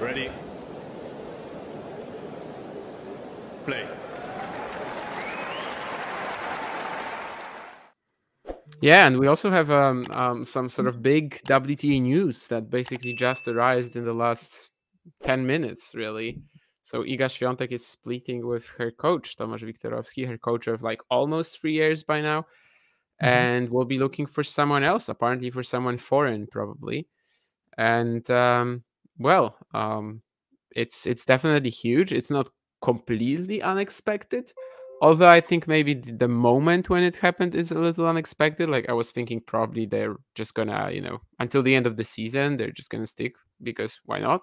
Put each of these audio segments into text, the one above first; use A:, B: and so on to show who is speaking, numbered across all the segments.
A: Ready? Play.
B: Yeah, and we also have some sort of big WTA news that basically just arrived in the last 10 minutes, really. So Iga Swiatek is splitting with her coach, Tomasz Wiktorowski, her coach of like almost 3 years by now, and will be looking for someone else, apparently for someone foreign, probably. And it's definitely huge. It's not completely unexpected, although I think maybe the moment when it happened is a little unexpected. Like I was thinking probably they're just gonna, until the end of the season, they're just gonna stick because why not?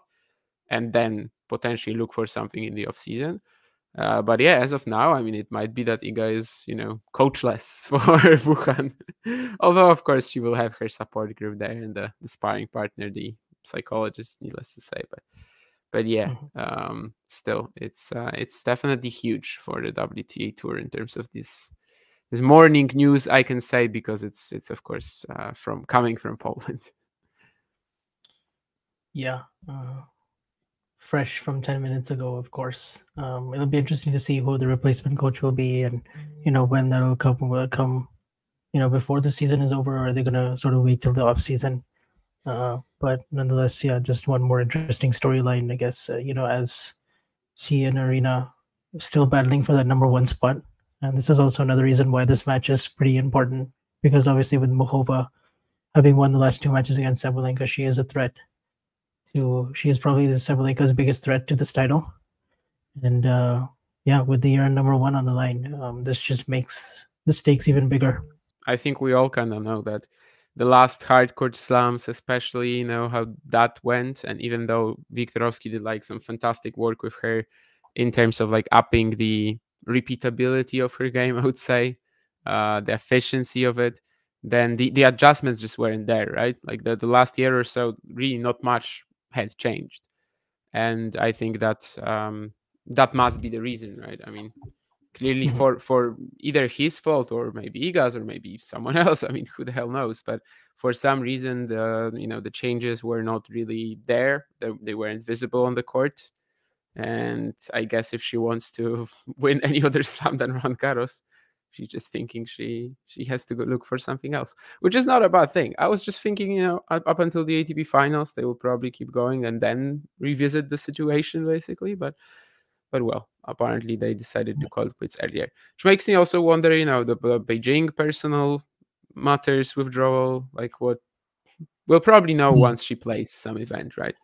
B: And then potentially look for something in the off season. But yeah, as of now, I mean, it might be that Iga is, coachless for Wuhan. Although, of course, she will have her support group there and the sparring partner, the psychologist, needless to say. But yeah, still, it's definitely huge for the WTA tour in terms of this morning news. I can say because it's of course coming from Poland.
C: Yeah. Fresh from 10 minutes ago, of course. It'll be interesting to see who the replacement coach will be and, when that'll come. Will it come, before the season is over, or are they going to sort of wait till the off season? But nonetheless, yeah, just one more interesting storyline, I guess, as she and Arena still battling for that number one spot. And this is also another reason why this match is pretty important, because obviously with Muchova having won the last 2 matches against Sabalenka, she is a threat. She is probably the Sabalenka's biggest threat to this title. And yeah, with the year number one on the line, this just makes the stakes even bigger.
B: I think we all kind of know that the last hardcourt slams, especially, how that went. And even though Wiktorowski did like some fantastic work with her in terms of like upping the repeatability of her game, I would say, the efficiency of it, then the adjustments just weren't there, right? Like the last year or so, really not much had changed. And I think that must be the reason, right? I mean, clearly for either his fault or maybe Iga's or maybe someone else. I mean, who the hell knows? But for some reason, the changes were not really there. They weren't visible on the court. And I guess if she wants to win any other slam than Roland Garros, she's just thinking she has to go look for something else, which is not a bad thing. I was just thinking, up until the ATP finals, they will probably keep going and then revisit the situation, basically. But well, apparently they decided to call it quits earlier, which makes me also wonder, the Beijing personal matters withdrawal, like what we'll probably know once she plays some event, right?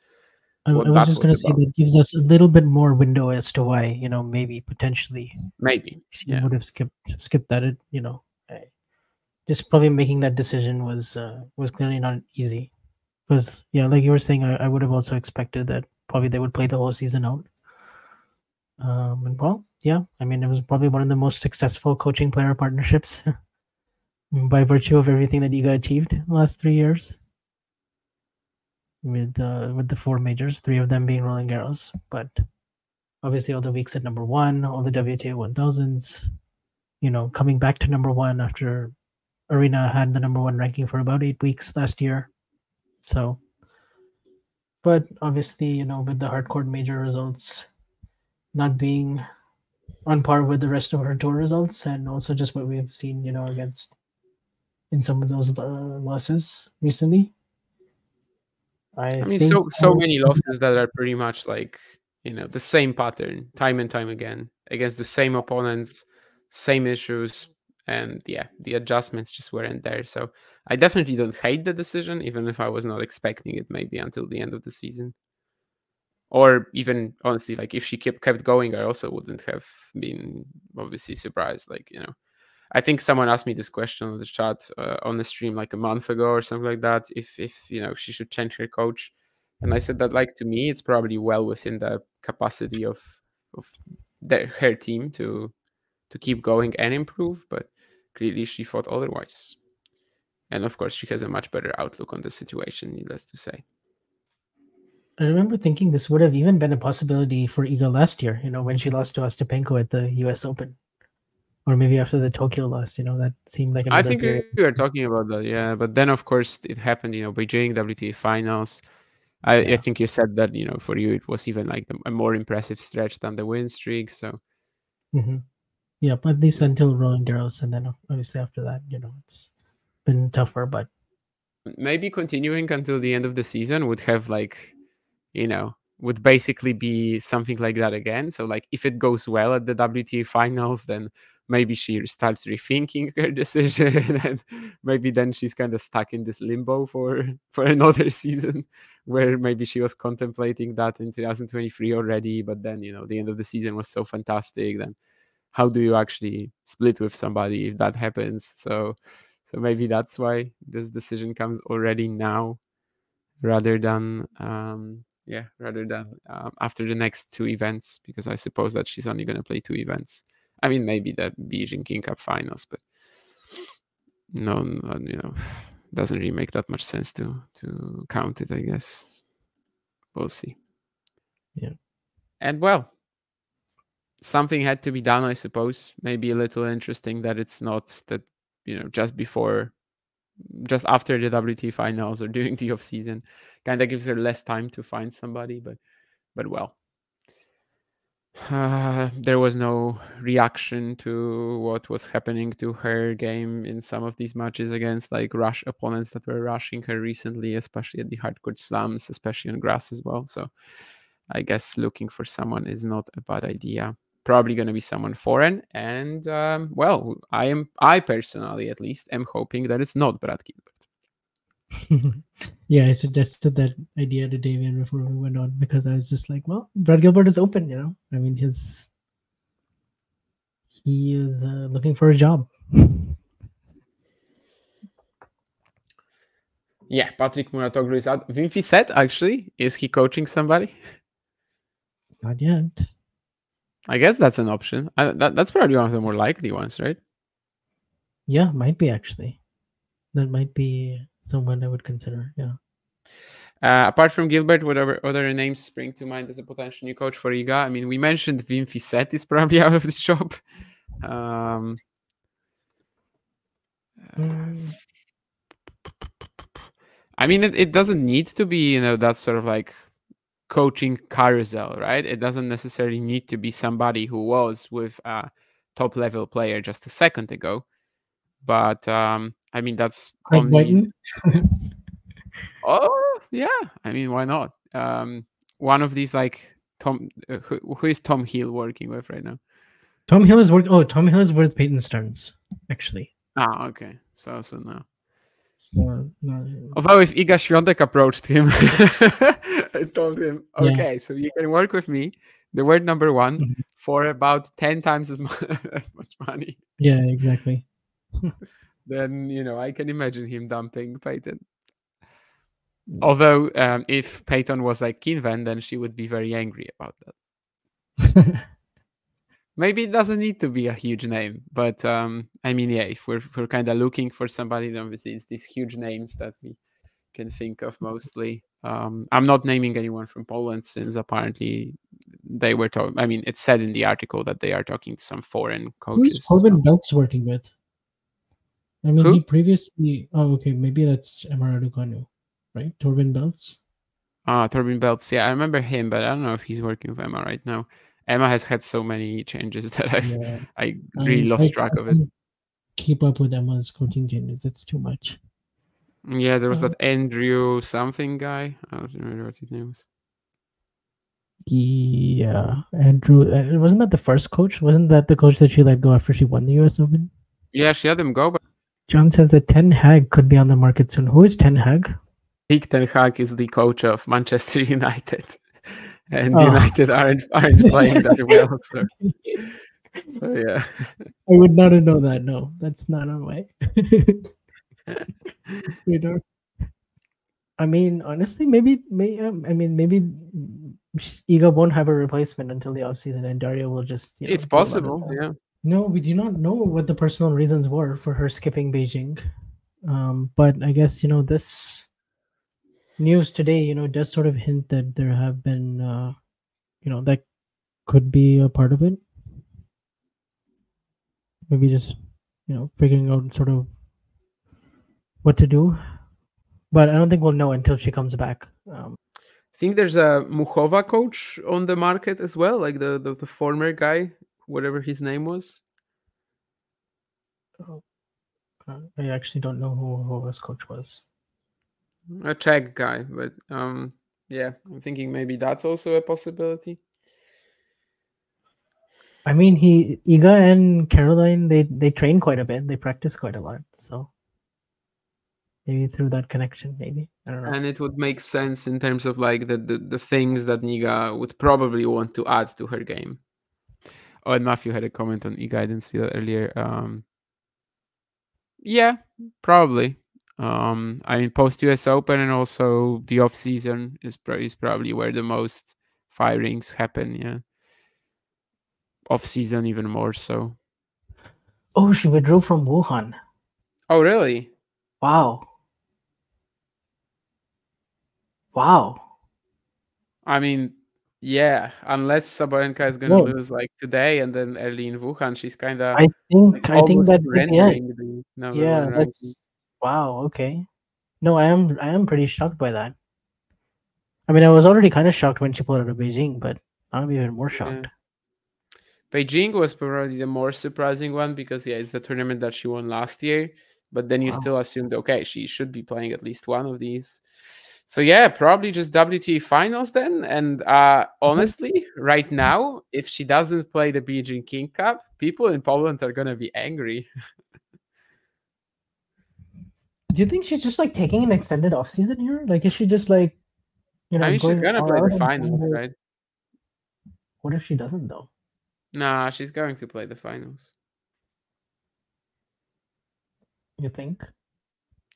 C: I was just going to say that gives us a little bit more window as to why, maybe potentially she would have skipped that. Just probably making that decision was clearly not easy, because yeah, like you were saying, I would have also expected that probably they would play the whole season out. And well, yeah, I mean, it was probably one of the most successful coaching player partnerships by virtue of everything that Iga achieved in the last 3 years. With the 4 majors, 3 of them being Roland Garros, but obviously all the weeks at number one, all the WTA 1000s, coming back to number one after Arena had the number one ranking for about 8 weeks last year. So, but obviously, with the hardcourt major results not being on par with the rest of her tour results, and also just what we've seen, against in some of those losses recently.
B: I mean, so many losses that are pretty much like, the same pattern time and time again against the same opponents, same issues. And yeah, the adjustments just weren't there. So I definitely don't hate the decision, even if I was not expecting it maybe until the end of the season. Or even honestly, like if she kept going, I also wouldn't have been obviously surprised. Like, I think someone asked me this question on the chat on the stream like a month ago or something like that. If she should change her coach, and I said that like to me it's probably well within the capacity of her team to keep going and improve. But clearly she thought otherwise, and of course she has a much better outlook on the situation, needless to say.
C: I remember thinking this would have even been a possibility for Iga last year. When she lost to Ostapenko at the U.S. Open. Or maybe after the Tokyo loss, that seemed like another
B: I think
C: period.
B: we were talking about that, yeah. But then, of course, it happened, Beijing, WTA finals. I think you said that, for you it was even like a more impressive stretch than the win streak. So
C: yeah, but at least until Roland Garros, and then obviously after that, it's been tougher. But
B: maybe continuing until the end of the season would have would basically be something like that again. So like if it goes well at the WTA finals, then maybe she starts rethinking her decision, and maybe then she's kind of stuck in this limbo for another season, where maybe she was contemplating that in 2023 already, but then the end of the season was so fantastic. Then how do you actually split with somebody if that happens? So maybe that's why this decision comes already now, rather than after the next two events, because I suppose that she's only going to play two events. I mean, maybe the Beijing King Cup finals, but no, doesn't really make that much sense to count it, I guess. We'll see.
C: Yeah.
B: And well, something had to be done, I suppose. Maybe a little interesting that it's not that, just after the WTA finals or during the off season, kind of gives her less time to find somebody. But well, there was no reaction to what was happening to her game in some of these matches against like rush opponents that were rushing her recently, especially at the hardcourt slams, especially on grass as well. So I guess looking for someone is not a bad idea. Probably going to be someone foreign, and I personally at least am hoping that it's not Brad Gilbert.
C: Yeah, I suggested that idea to Damian before we went on, because I was just like, well, Brad Gilbert is open, I mean, he is looking for a job.
B: Yeah, Patrick Muratoglu is out. Wim Fissette, actually, is he coaching somebody?
C: Not yet.
B: I guess that's an option. That's probably one of the more likely ones, right?
C: Yeah, might be actually. That might be someone I would consider. Yeah.
B: Apart from Gilbert, whatever other names spring to mind as a potential new coach for Iga? I mean, we mentioned Wim Fissette is probably out of the job. I mean, it doesn't need to be, that sort of like coaching carousel, right? It doesn't necessarily need to be somebody who was with a top level player just a second ago. But I mean, that's only. Oh yeah, I mean, why not? One of these like Tom, who is Tom Hill working with right now?
C: Tom Hill is Tom Hill is with Peyton Stearns, actually.
B: Ah, okay. So no.
C: So no.
B: Although if Iga Swiatek approached him and told him, okay, so you can work with me, the word number one, for about 10 times as much money.
C: Yeah, exactly.
B: Then, I can imagine him dumping Peyton. Although if Peyton was like Kinven, then she would be very angry about that. Maybe it doesn't need to be a huge name, but I mean, yeah, if we're kind of looking for somebody, then obviously it's these huge names that we can think of mostly. I'm not naming anyone from Poland, since apparently they were talking. I mean, it said in the article that they are talking to some foreign coaches.
C: Who's Torben Beltz working with? I mean, he previously. Oh, okay, maybe that's Emma Raducanu, right? Torben Beltz.
B: Torben Beltz. Yeah, I remember him, but I don't know if he's working with Emma right now. Emma has had so many changes that I really lost track of it.
C: Keep up with Emma's coaching changes. That's too much.
B: Yeah, there was that Andrew something guy. I don't remember what his name was.
C: Yeah, Andrew. Wasn't that the first coach? Wasn't that the coach that she let go after she won the US Open?
B: Yeah, she let him go. But
C: John says that Ten Hag could be on the market soon. Who is Ten Hag?
B: Erik Ten Hag is the coach of Manchester United. And United aren't playing that well. So yeah.
C: I would not have known that. No, that's not on my. I mean, honestly, maybe Iga won't have a replacement until the offseason, and Daria will just.
B: It's possible, yeah.
C: No, we do not know what the personal reasons were for her skipping Beijing, but I guess this news today, does sort of hint that there have been, that could be a part of it. Maybe just, figuring out sort of what to do. But I don't think we'll know until she comes back.
B: I think there's a Muchova coach on the market as well, like the former guy, whatever his name was.
C: I actually don't know who his coach was.
B: A Czech guy, but yeah, I'm thinking maybe that's also a possibility.
C: I mean, Iga and Caroline, they train quite a bit. They practice quite a lot. So maybe through that connection, maybe. I don't know.
B: And it would make sense in terms of like the things that Niga would probably want to add to her game. Oh, and Matthew had a comment on Iga. I didn't see that earlier. Yeah, probably. I mean, post US Open and also the off season is probably where the most firings happen. Yeah, off season even more so.
C: Oh, she withdrew from Wuhan.
B: Oh, really?
C: Wow. Wow.
B: I mean, yeah. Unless Sabalenka is gonna lose like today and then early in Wuhan, she's kind of
C: I think
B: almost
C: that
B: surrendering the number
C: yeah,
B: one
C: that's
B: ranking.
C: wow. Okay. No, I am pretty shocked by that. I mean, I was already kind of shocked when she pulled out of Beijing, but I'm even more shocked.
B: Yeah. Beijing was probably the more surprising one because yeah, it's the tournament that she won last year. But then you still assumed okay, she should be playing at least one of these. So yeah, probably just WTA finals then. And honestly, right now, if she doesn't play the Beijing King Cup, people in Poland are gonna be angry.
C: Do you think she's just like taking an extended off season here? Like, is she just like,
B: I mean, she's
C: going
B: gonna
C: all
B: play
C: out
B: the
C: and
B: finals,
C: trying to-
B: right?
C: What if she doesn't though?
B: Nah, she's going to play the finals.
C: You think?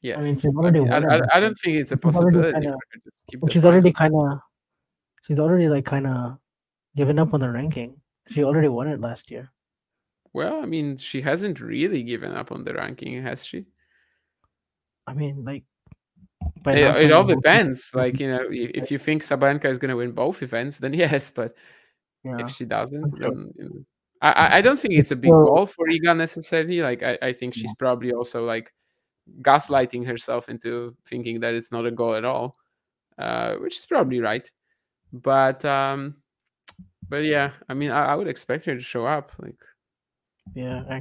B: Yes.
C: I mean, she's already won it.
B: I don't think it's a
C: She's already
B: possibility
C: kinda-
B: for her to keep the
C: She's already
B: finals.
C: she's already like kind of given up on the ranking. She already won it last year.
B: Well, I mean, she hasn't really given up on the ranking, has she?
C: I mean, like,
B: It all depends. Like, you know, if you think Sabalenka is going to win both events, then yes. But if she doesn't, then you know, I don't think it's a big goal for Iga necessarily. Like, I think she's probably also like gaslighting herself into thinking that it's not a goal at all, which is probably right. But yeah, I mean, I would expect her to show up. Like,
C: yeah,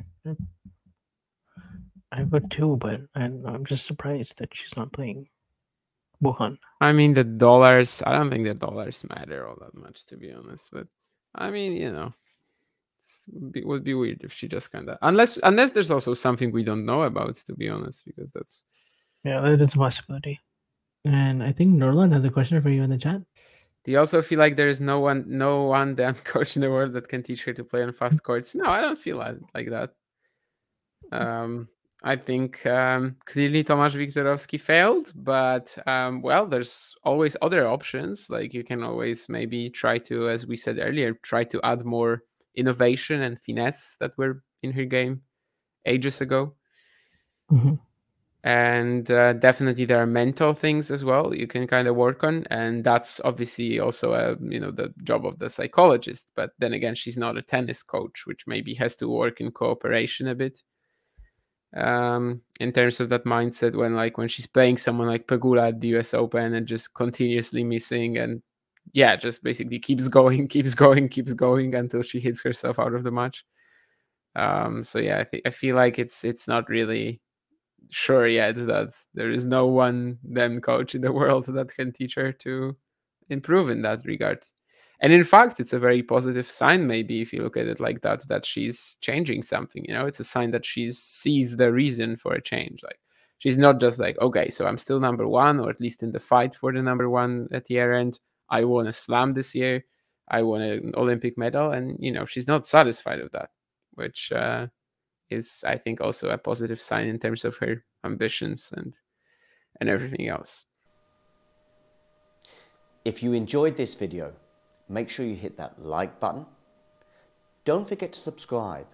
C: I would too, but I'm just surprised that she's not playing Wuhan.
B: I mean, the dollars, I don't think the dollars matter all that much, to be honest. But I mean, you know, it would be weird if she just kind of, unless there's also something we don't know about, to be honest, because that's.
C: Yeah, that is a possibility. And I think Nurlan has a question for you in the chat.
B: Do you also feel like there is no one damn coach in the world that can teach her to play on fast courts? No, I don't feel like that. I think clearly Tomasz Wiktorowski failed, but well, there's always other options. Like you can always maybe try to, as we said earlier, try to add more innovation and finesse that were in her game ages ago.
C: Mm-hmm.
B: And definitely there are mental things as well you can kind of work on, and that's obviously also the job of the psychologist. But then again, she's not a tennis coach, which maybe has to work in cooperation a bit. In terms of that mindset when she's playing someone like Pegula at the US Open and just continuously missing and just basically keeps going until she hits herself out of the match. So yeah, I feel like it's not really sure yet that there is no one them coach in the world that can teach her to improve in that regard. And in fact, it's a very positive sign, maybe, if you look at it like that she's changing something. You know, it's a sign that she sees the reason for a change. Like, she's not just like, okay, so I'm still number one, or at least in the fight for the number one at the year end. I won a slam this year. I won an Olympic medal. And, you know, she's not satisfied with that, which is, I think, also a positive sign in terms of her ambitions and everything else.
D: If you enjoyed this video, make sure you hit that like button. Don't forget to subscribe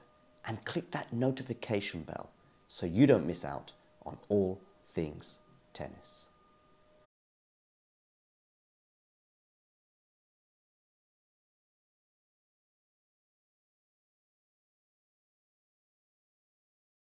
D: and click that notification bell so you don't miss out on all things tennis.